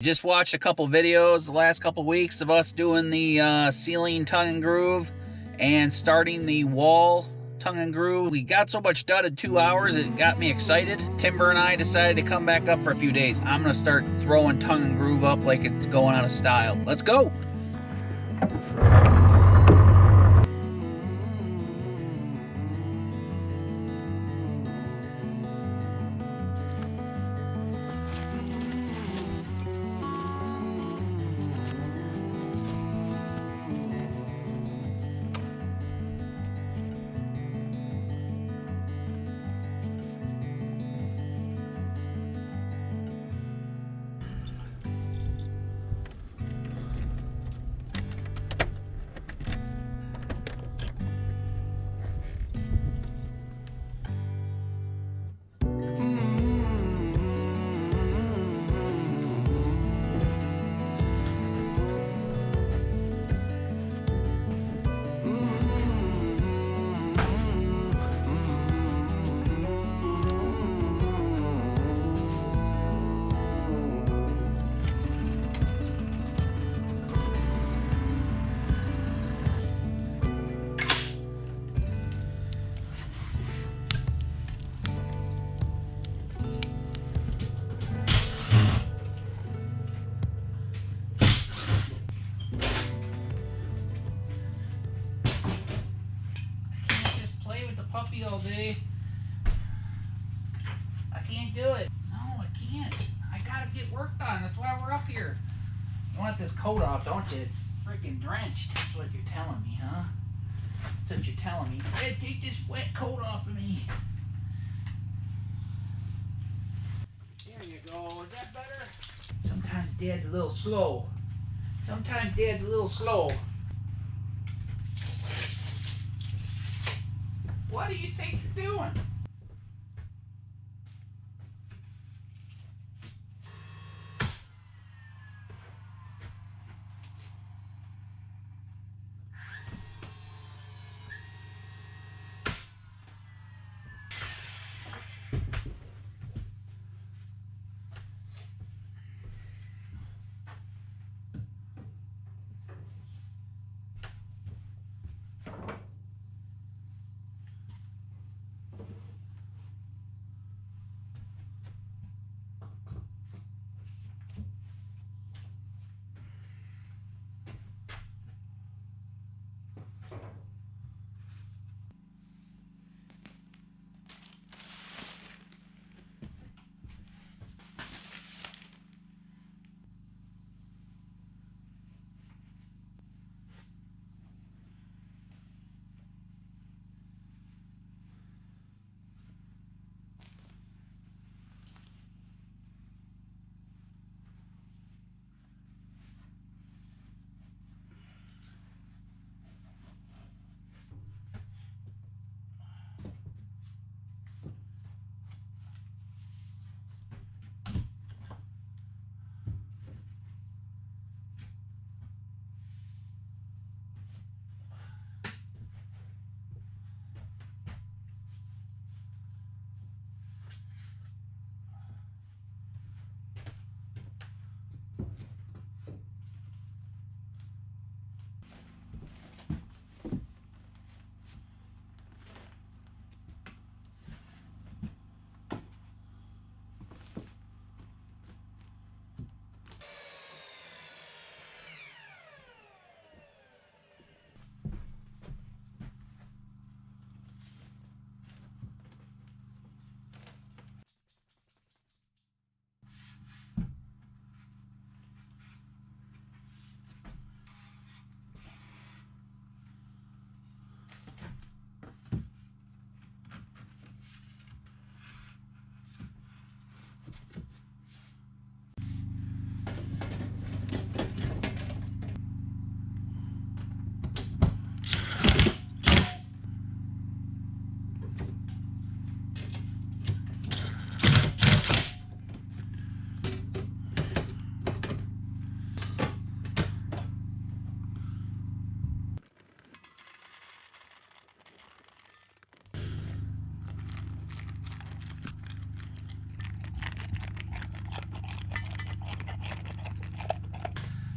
Just watched a couple videos the last couple weeks of us doing the ceiling tongue and groove and starting the wall tongue and groove. We got so much done in 2 hours, it got me excited. Timber and I decided to come back up for a few days. I'm gonna start throwing tongue and groove up like it's going out of style. Let's go. Puppy all day. I can't do it. No, I can't. I gotta get work done. That's why we're up here. You want this coat off, don't you? It's freaking drenched. That's what you're telling me, huh? That's what you're telling me. Hey, take this wet coat off of me. There you go. Is that better? Sometimes Dad's a little slow. Sometimes Dad's a little slow. What do you think you're doing?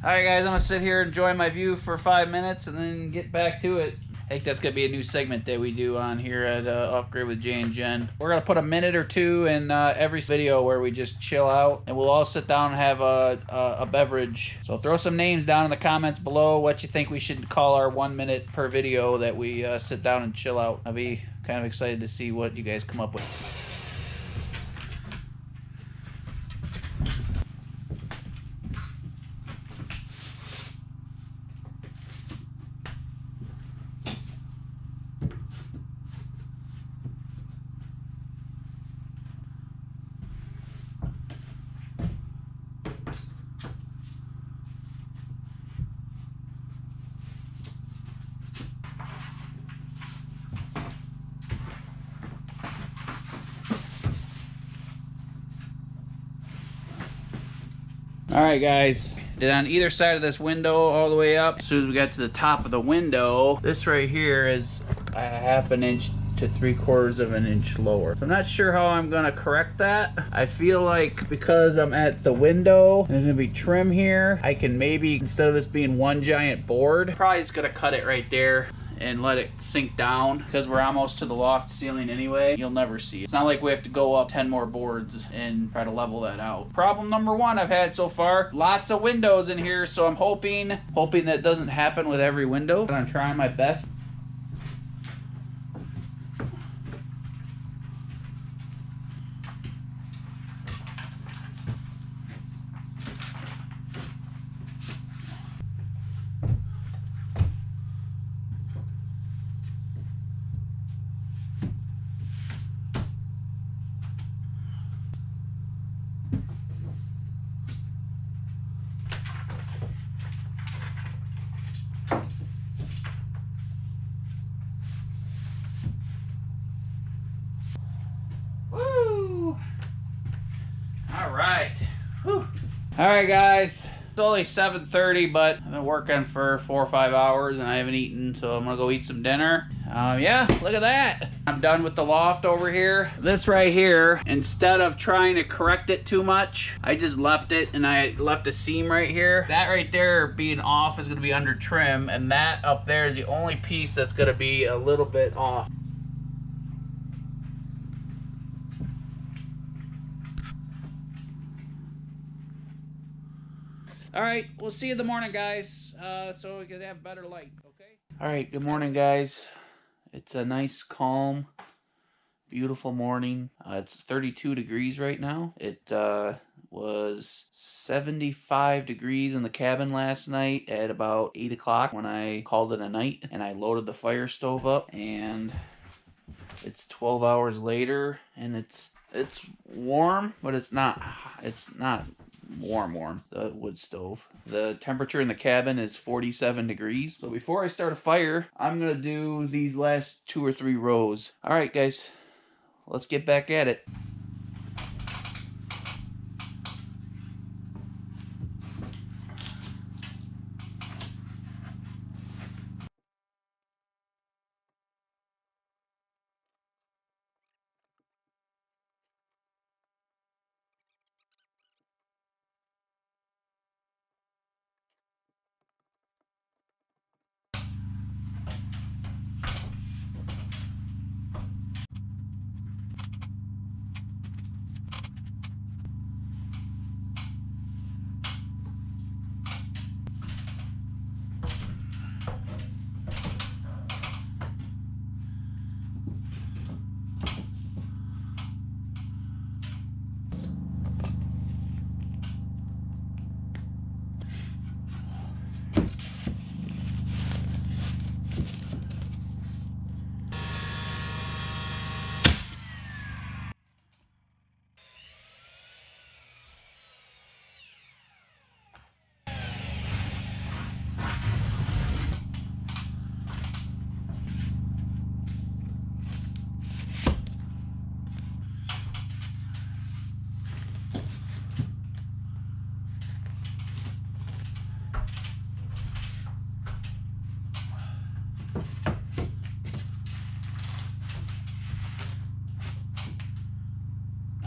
Alright guys, I'm gonna sit here and enjoy my view for 5 minutes and then get back to it. I think that's gonna be a new segment that we do on here at Off Grid with Jay and Jen. We're gonna put a minute or two in every video where we just chill out, and we'll all sit down and have a beverage. So throw some names down in the comments below what you think we should call our 1 minute per video that we sit down and chill out. I'll be kind of excited to see what you guys come up with. Alright guys, did on either side of this window all the way up. As soon as we got to the top of the window, this right here is a 1/2 inch to 3/4 of an inch lower. So I'm not sure how I'm gonna correct that. I feel like because I'm at the window, and there's gonna be trim here, I can maybe, instead of this being one giant board, probably just gonna cut it right there and let it sink down, because we're almost to the loft ceiling anyway. You'll never see it. It's not like we have to go up 10 more boards and try to level that out. Problem number one I've had so far, lots of windows in here, so I'm hoping that doesn't happen with every window. I'm trying my best. Alright guys, it's only 7:30, but I've been working for 4 or 5 hours and I haven't eaten, so I'm gonna go eat some dinner. Yeah, look at that. I'm done with the loft over here. This right here, instead of trying to correct it too much, I just left it, and I left a seam right here. That right there being off is gonna be under trim, and that up there is the only piece that's gonna be a little bit off. All right, we'll see you in the morning, guys, so we can have better light, okay? All right, good morning, guys. It's a nice, calm, beautiful morning. It's 32 degrees right now. It was 75 degrees in the cabin last night at about 8 o'clock when I called it a night, and I loaded the fire stove up, and it's 12 hours later, and it's warm, but it's not warm, the wood stove. The temperature in the cabin is 47 degrees. So before I start a fire, I'm gonna do these last 2 or 3 rows. All right, guys, let's get back at it.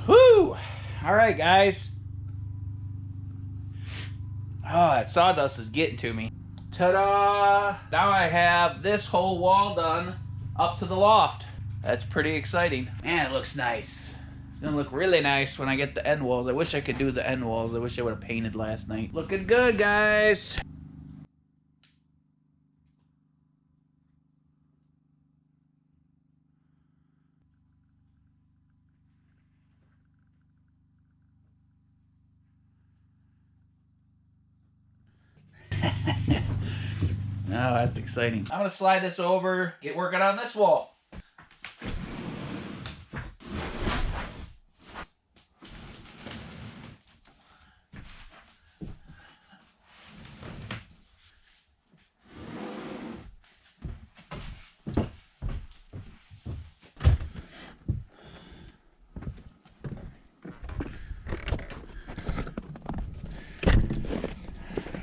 Whew! All right, guys. Oh, that sawdust is getting to me. Ta-da! Now I have this whole wall done up to the loft. That's pretty exciting. Man, it looks nice. It's gonna look really nice when I get the end walls. I wish I could do the end walls. I wish I would have painted last night. Looking good, guys. Oh, that's exciting. I'm gonna slide this over, get working on this wall.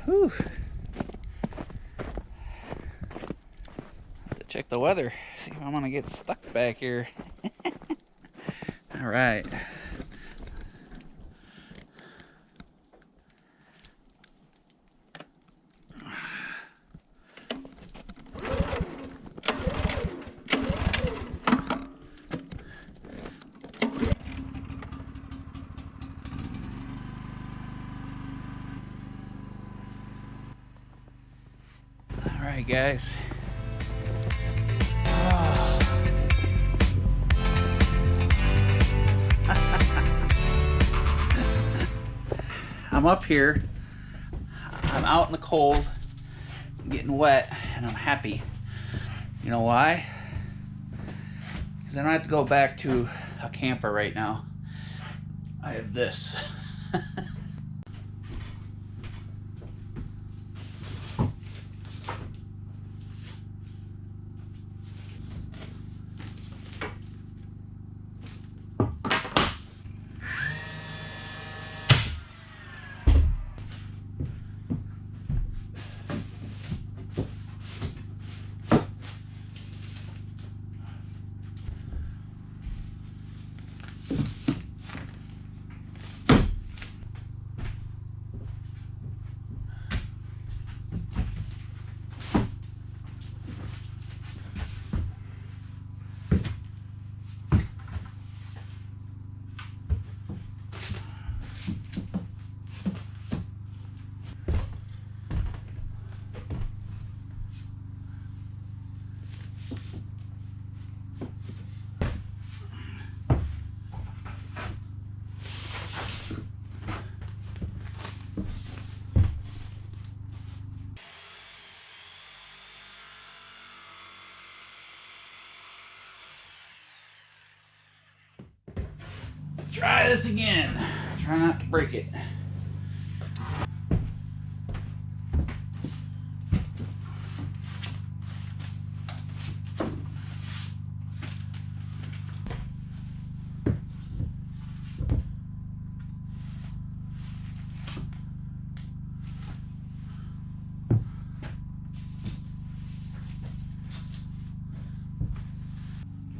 Whew. Check the weather, see if I'm gonna get stuck back here. All right. All right, guys. I'm up here, I'm out in the cold, getting wet, and I'm happy. You know why? Because I don't have to go back to a camper right now. I have this. Try this again. Try not to break it.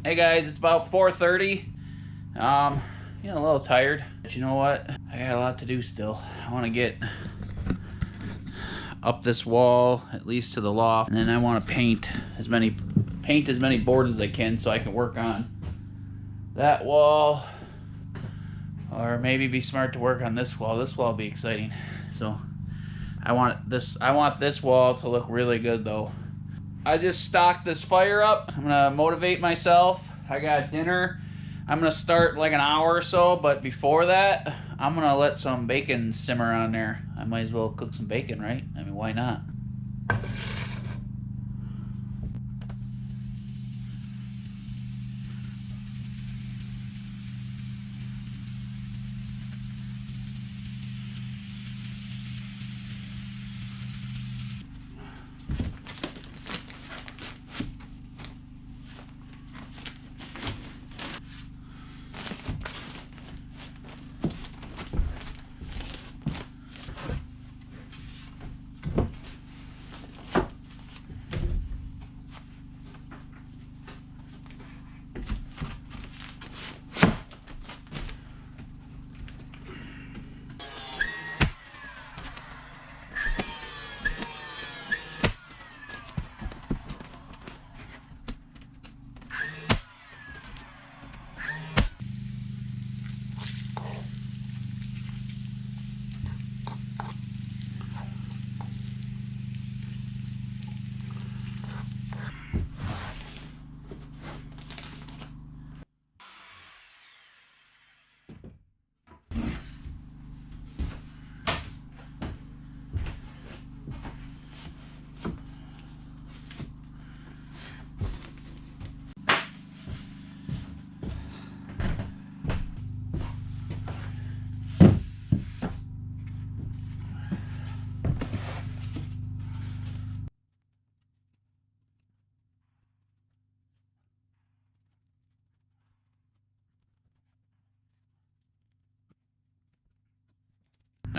Hey guys, it's about 4:30. You know, a little tired, but you know what? I got a lot to do still. I want to get up this wall, at least to the loft, and then I want to paint as many boards as I can so I can work on that wall, or maybe be smart to work on this wall. This wall will be exciting. So I want this wall to look really good though. I just stocked this fire up. I'm gonna motivate myself. I got dinner. I'm gonna start like an hour or so, but before that, I'm gonna let some bacon simmer on there. I might as well cook some bacon, right? I mean, why not?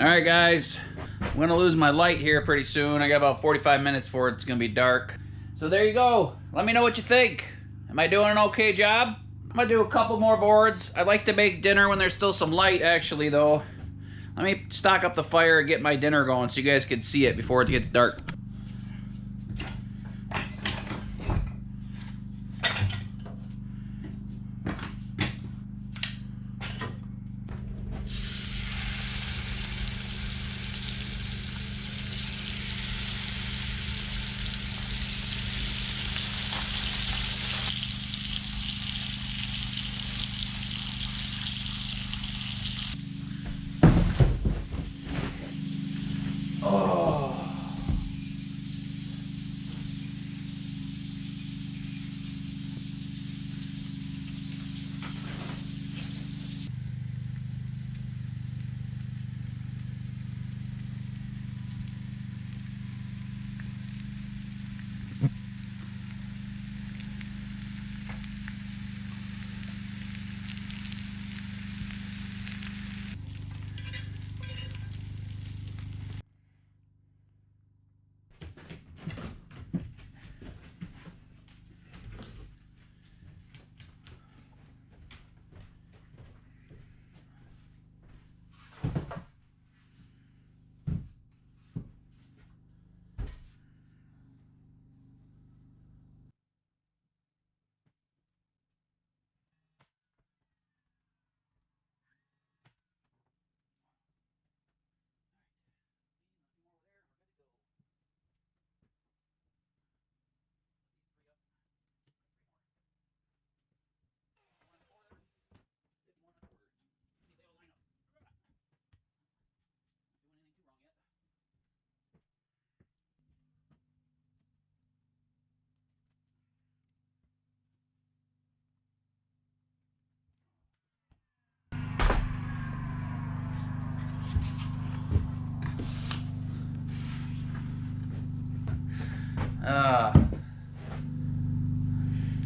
All right, guys. I'm gonna lose my light here pretty soon. I got about 45 minutes before it's gonna be dark. So there you go. Let me know what you think. Am I doing an okay job? I'm gonna do a couple more boards. I like to make dinner when there's still some light, actually, though. Let me stock up the fire and get my dinner going so you guys can see it before it gets dark.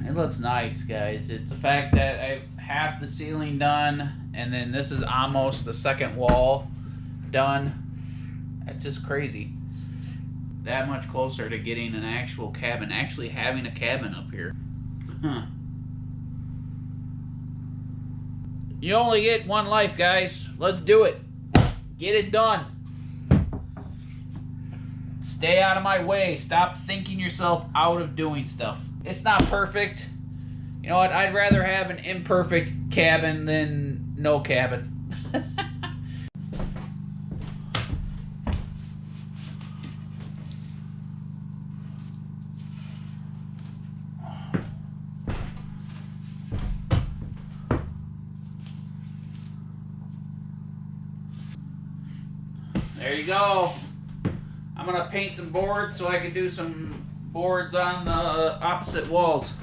It looks nice, guys. It's the fact that I have half the ceiling done, and then this is almost the second wall done. That's just crazy. That much closer to getting an actual cabin, actually having a cabin up here. Huh. You only get one life, guys. Let's do it. Get it done. Stay out of my way. Stop thinking yourself out of doing stuff. It's not perfect. You know what? I'd rather have an imperfect cabin than no cabin. There you go. I'm gonna paint some boards so I can do some boards on the opposite walls.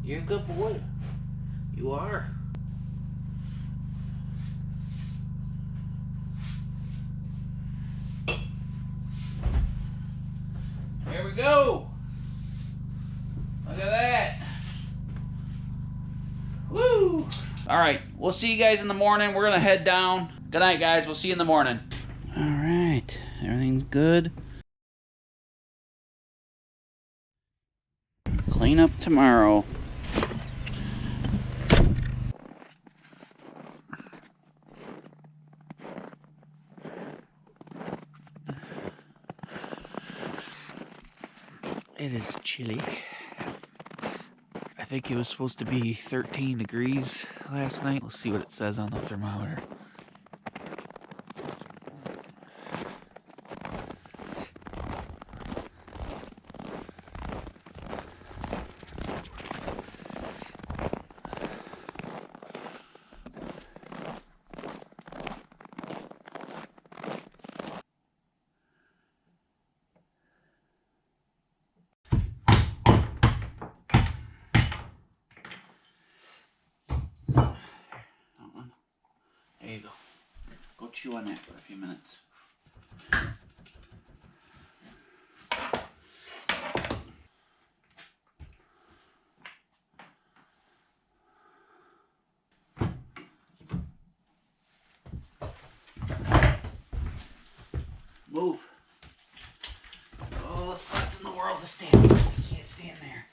You're a good boy. You are. There we go. Look at that. Woo! All right, we'll see you guys in the morning. We're gonna head down. Good night, guys. We'll see you in the morning. All right, everything's good. Clean up tomorrow. It is chilly. think it was supposed to be 13 degrees last night. We'll see what it says on the thermometer. There you go. Go chew on that for a few minutes. Move. All the spots in the world to stand. You can't stand there.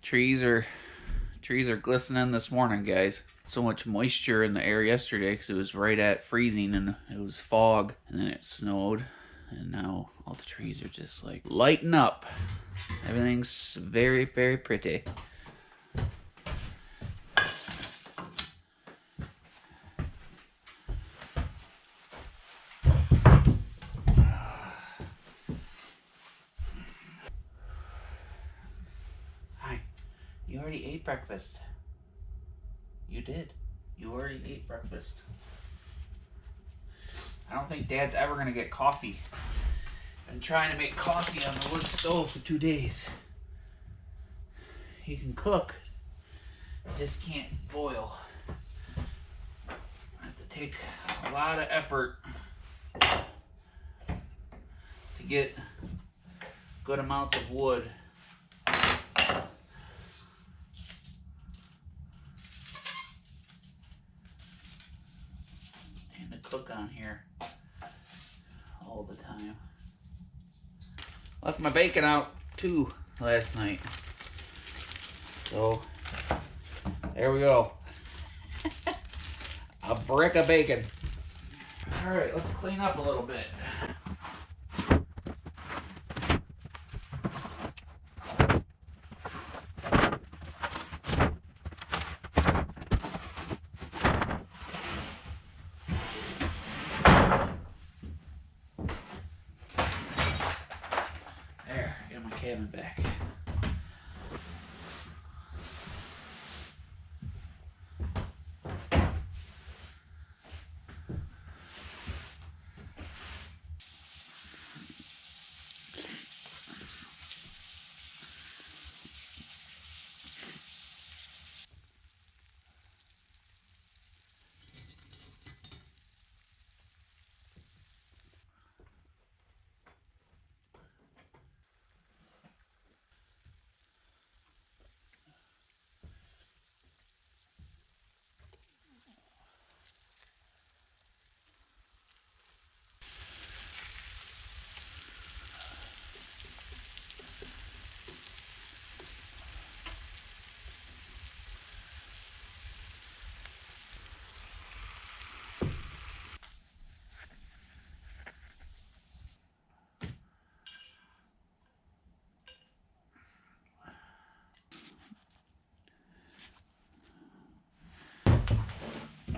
Trees are glistening this morning, guys. So much moisture in the air yesterday because it was right at freezing and it was fog, and then it snowed, and now all the trees are just like lighting up. Everything's very, very pretty. Hi. You already ate breakfast. You did. You already ate breakfast. I don't think Dad's ever gonna get coffee. Been trying to make coffee on the wood stove for 2 days. He can cook, just can't boil. I have to take a lot of effort to get good amounts of wood. And to cook on here all the time. Left my bacon out too last night. So there we go. A brick of bacon. All right, let's clean up a little bit. There, get my cabin back.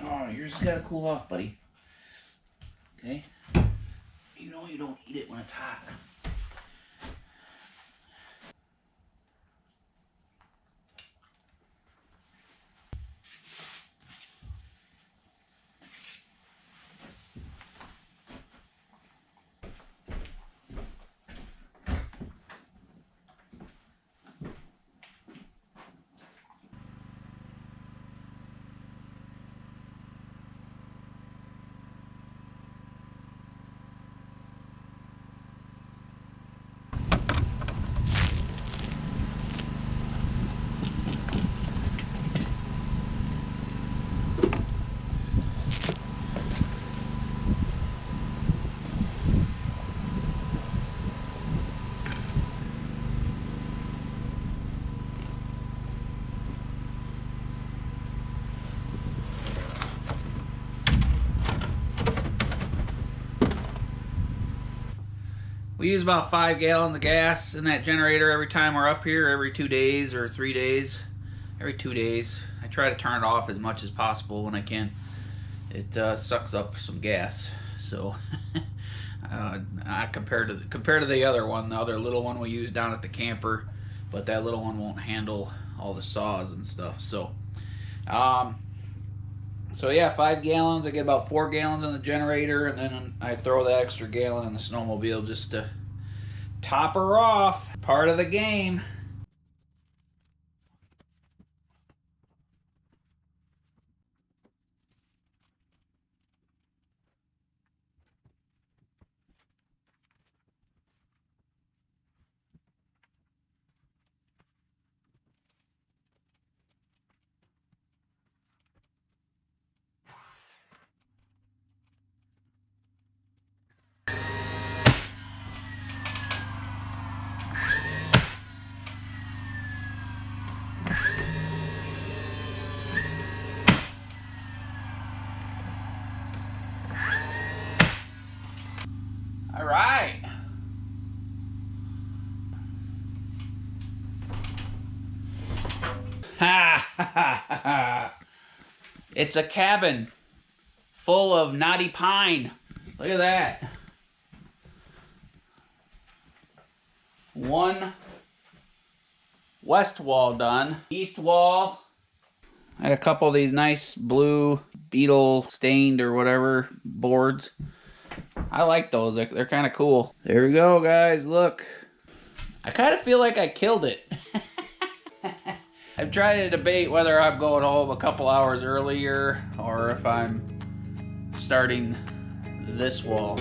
Oh, yours gotta cool off, buddy. Okay? You know you don't eat it when it's hot. We use about 5 gallons of gas in that generator every time we're up here, every 2 days or 3 days. Every 2 days. I try to turn it off as much as possible when I can. It sucks up some gas. So compared to the other one, the other little one we use down at the camper, but that little one won't handle all the saws and stuff. So so yeah, 5 gallons. I get about 4 gallons in the generator, and then I throw the extra gallon in the snowmobile just to top her off. Part of the game. All right. Ha ha ha ha. It's a cabin full of knotty pine. Look at that. One west wall done. East wall. I had a couple of these nice blue beetle stained or whatever boards. I like those. They're kind of cool. There we go, guys. Look. I kind of feel like I killed it. I'm trying to debate whether I'm going home a couple hours earlier or if I'm starting this wall.